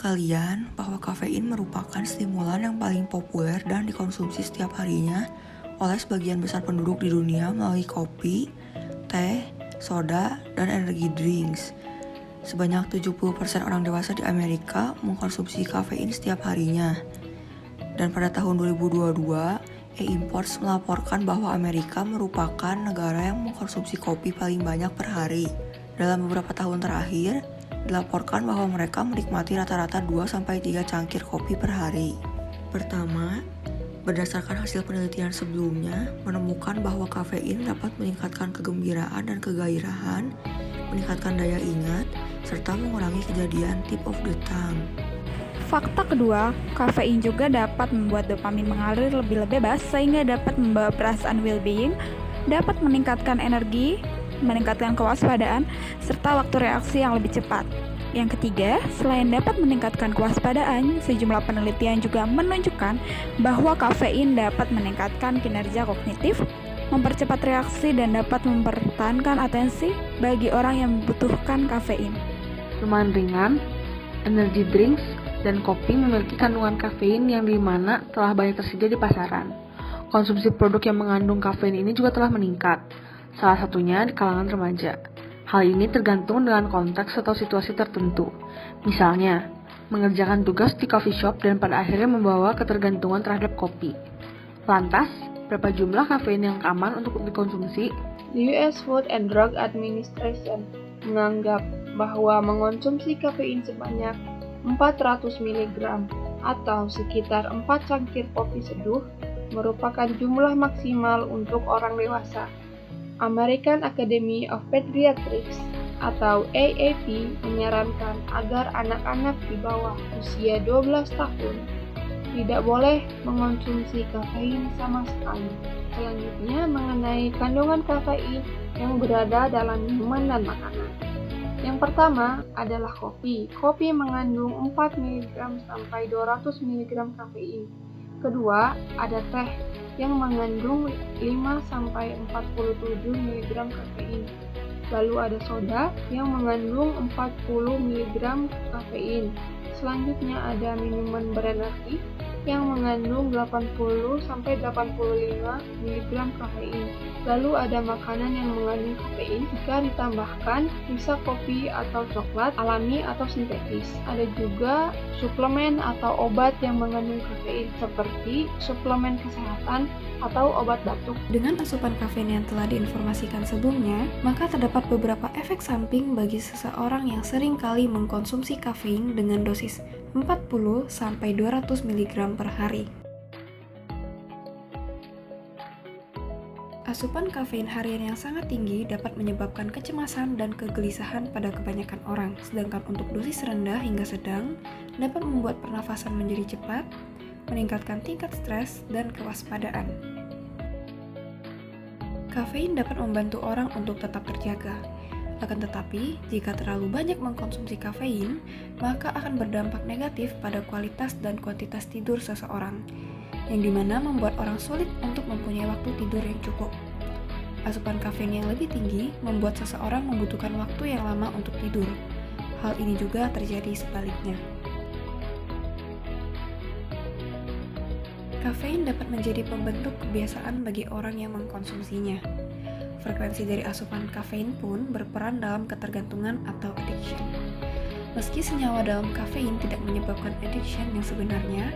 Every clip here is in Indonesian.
kalian bahwa kafein merupakan stimulan yang paling populer dan dikonsumsi setiap harinya oleh sebagian besar penduduk di dunia melalui kopi, teh, soda, dan energi drinks. Sebanyak 70% orang dewasa di Amerika mengkonsumsi kafein setiap harinya. Dan pada tahun 2022, E-Imports melaporkan bahwa Amerika merupakan negara yang mengkonsumsi kopi paling banyak per hari. Dalam beberapa tahun terakhir, dilaporkan bahwa mereka menikmati rata-rata 2-3 cangkir kopi per hari. Pertama, berdasarkan hasil penelitian sebelumnya, menemukan bahwa kafein dapat meningkatkan kegembiraan dan kegairahan, meningkatkan daya ingat, serta mengurangi kejadian tip of the tongue. Fakta kedua, kafein juga dapat membuat dopamin mengalir lebih bebas sehingga dapat membawa perasaan well-being, dapat meningkatkan energi, meningkatkan kewaspadaan, serta waktu reaksi yang lebih cepat. Yang ketiga, selain dapat meningkatkan kewaspadaan, sejumlah penelitian juga menunjukkan bahwa kafein dapat meningkatkan kinerja kognitif, mempercepat reaksi, dan dapat mempertahankan atensi bagi orang yang membutuhkan kafein. Minuman ringan, energy drinks, dan kopi memiliki kandungan kafein yang dimana telah banyak tersedia di pasaran. Konsumsi produk yang mengandung kafein ini juga telah meningkat, salah satunya di kalangan remaja. Hal ini tergantung dengan konteks atau situasi tertentu. Misalnya, mengerjakan tugas di coffee shop dan pada akhirnya membawa ketergantungan terhadap kopi. Lantas, berapa jumlah kafein yang aman untuk dikonsumsi? The US Food and Drug Administration menganggap bahwa mengonsumsi kafein sebanyak 400 mg atau sekitar 4 cangkir kopi seduh merupakan jumlah maksimal untuk orang dewasa. American Academy of Pediatrics atau AAP menyarankan agar anak-anak di bawah usia 12 tahun tidak boleh mengonsumsi kafein sama sekali. Selanjutnya mengenai kandungan kafein yang berada dalam minuman dan makanan. Yang pertama adalah kopi. Kopi mengandung 4 mg sampai 200 mg kafein. Kedua, ada teh yang mengandung 5 sampai 47 mg kafein. Lalu ada soda yang mengandung 40 mg kafein. Selanjutnya ada minuman berenergi yang mengandung 80 sampai 85 mg kafein. Lalu ada makanan yang mengandung kafein jika ditambahkan bisa kopi atau coklat alami atau sintetis. Ada juga suplemen atau obat yang mengandung kafein seperti suplemen kesehatan atau obat batuk. Dengan asupan kafein yang telah diinformasikan sebelumnya, maka terdapat beberapa efek samping bagi seseorang yang sering kali mengkonsumsi kafein dengan dosis 40-200 mg per hari. Asupan kafein harian yang sangat tinggi dapat menyebabkan kecemasan dan kegelisahan pada kebanyakan orang, sedangkan untuk dosis rendah hingga sedang dapat membuat pernafasan menjadi cepat, meningkatkan tingkat stres dan kewaspadaan. Kafein dapat membantu orang untuk tetap terjaga. Akan tetapi, jika terlalu banyak mengkonsumsi kafein, maka akan berdampak negatif pada kualitas dan kuantitas tidur seseorang, yang dimana membuat orang sulit untuk mempunyai waktu tidur yang cukup. Asupan kafein yang lebih tinggi membuat seseorang membutuhkan waktu yang lama untuk tidur. Hal ini juga terjadi sebaliknya. Kafein dapat menjadi pembentuk kebiasaan bagi orang yang mengkonsumsinya. Frekuensi dari asupan kafein pun berperan dalam ketergantungan atau addiction. Meski senyawa dalam kafein tidak menyebabkan addiction yang sebenarnya,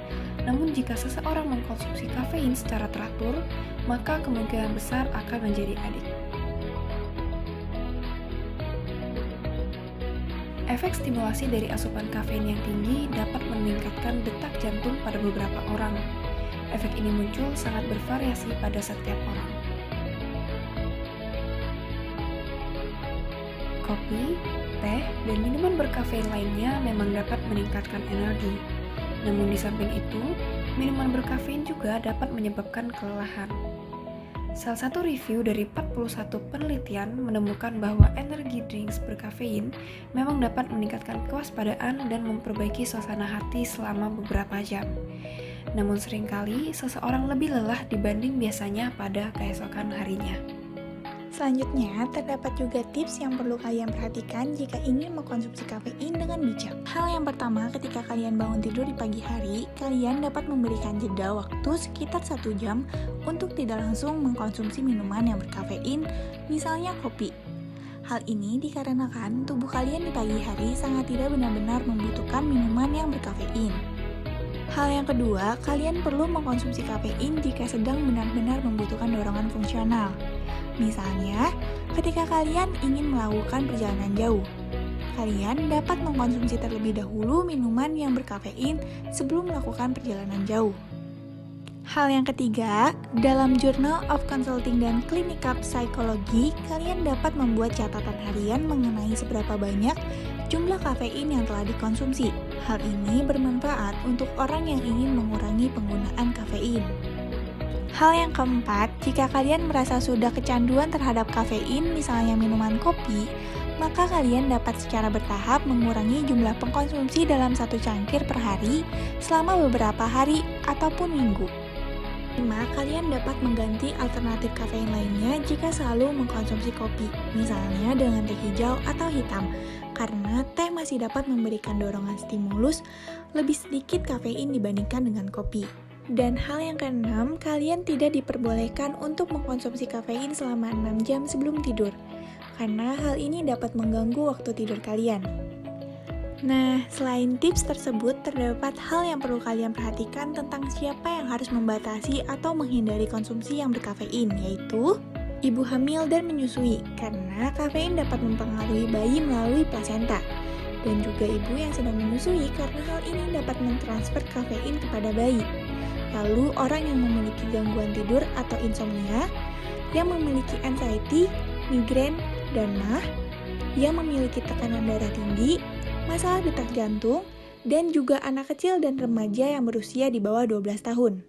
namun jika seseorang mengkonsumsi kafein secara teratur, maka kemungkinan besar akan menjadi adik. Efek stimulasi dari asupan kafein yang tinggi dapat meningkatkan detak jantung pada beberapa orang. Efek ini muncul sangat bervariasi pada setiap orang. Kopi, teh, dan minuman berkafein lainnya memang dapat meningkatkan energi. Namun di samping itu, minuman berkafein juga dapat menyebabkan kelelahan. Salah satu review dari 41 penelitian menemukan bahwa energy drinks berkafein memang dapat meningkatkan kewaspadaan dan memperbaiki suasana hati selama beberapa jam. Namun seringkali seseorang lebih lelah dibanding biasanya pada keesokan harinya. Selanjutnya, terdapat juga tips yang perlu kalian perhatikan jika ingin mengkonsumsi kafein dengan bijak. Hal yang pertama, ketika kalian bangun tidur di pagi hari, kalian dapat memberikan jeda waktu sekitar 1 jam untuk tidak langsung mengkonsumsi minuman yang berkafein, misalnya kopi. Hal ini dikarenakan tubuh kalian di pagi hari sangat tidak benar-benar membutuhkan minuman yang berkafein. Hal yang kedua, kalian perlu mengkonsumsi kafein jika sedang benar-benar membutuhkan dorongan fungsional. Misalnya, ketika kalian ingin melakukan perjalanan jauh, kalian dapat mengkonsumsi terlebih dahulu minuman yang berkafein sebelum melakukan perjalanan jauh. Hal yang ketiga, dalam Journal of Consulting dan Clinical Psychology, kalian dapat membuat catatan harian mengenai seberapa banyak jumlah kafein yang telah dikonsumsi. Hal ini bermanfaat untuk orang yang ingin mengurangi penggunaan kafein. Hal yang keempat, jika kalian merasa sudah kecanduan terhadap kafein, misalnya minuman kopi, maka kalian dapat secara bertahap mengurangi jumlah pengkonsumsi dalam 1 cangkir per hari selama beberapa hari ataupun minggu. 5. Kalian dapat mengganti alternatif kafein lainnya jika selalu mengkonsumsi kopi, misalnya dengan teh hijau atau hitam, karena teh masih dapat memberikan dorongan stimulus lebih sedikit kafein dibandingkan dengan kopi. Dan hal yang keenam, kalian tidak diperbolehkan untuk mengkonsumsi kafein selama 6 jam sebelum tidur, karena hal ini dapat mengganggu waktu tidur kalian. Nah, selain tips tersebut, terdapat hal yang perlu kalian perhatikan tentang siapa yang harus membatasi atau menghindari konsumsi yang berkafein, yaitu ibu hamil dan menyusui, karena kafein dapat mempengaruhi bayi melalui plasenta, dan juga ibu yang sedang menyusui karena hal ini dapat mentransfer kafein kepada bayi. Lalu orang yang memiliki gangguan tidur atau insomnia, yang memiliki anxiety, migrain, dan MAH, yang memiliki tekanan darah tinggi, masalah detak jantung, dan juga anak kecil dan remaja yang berusia di bawah 12 tahun.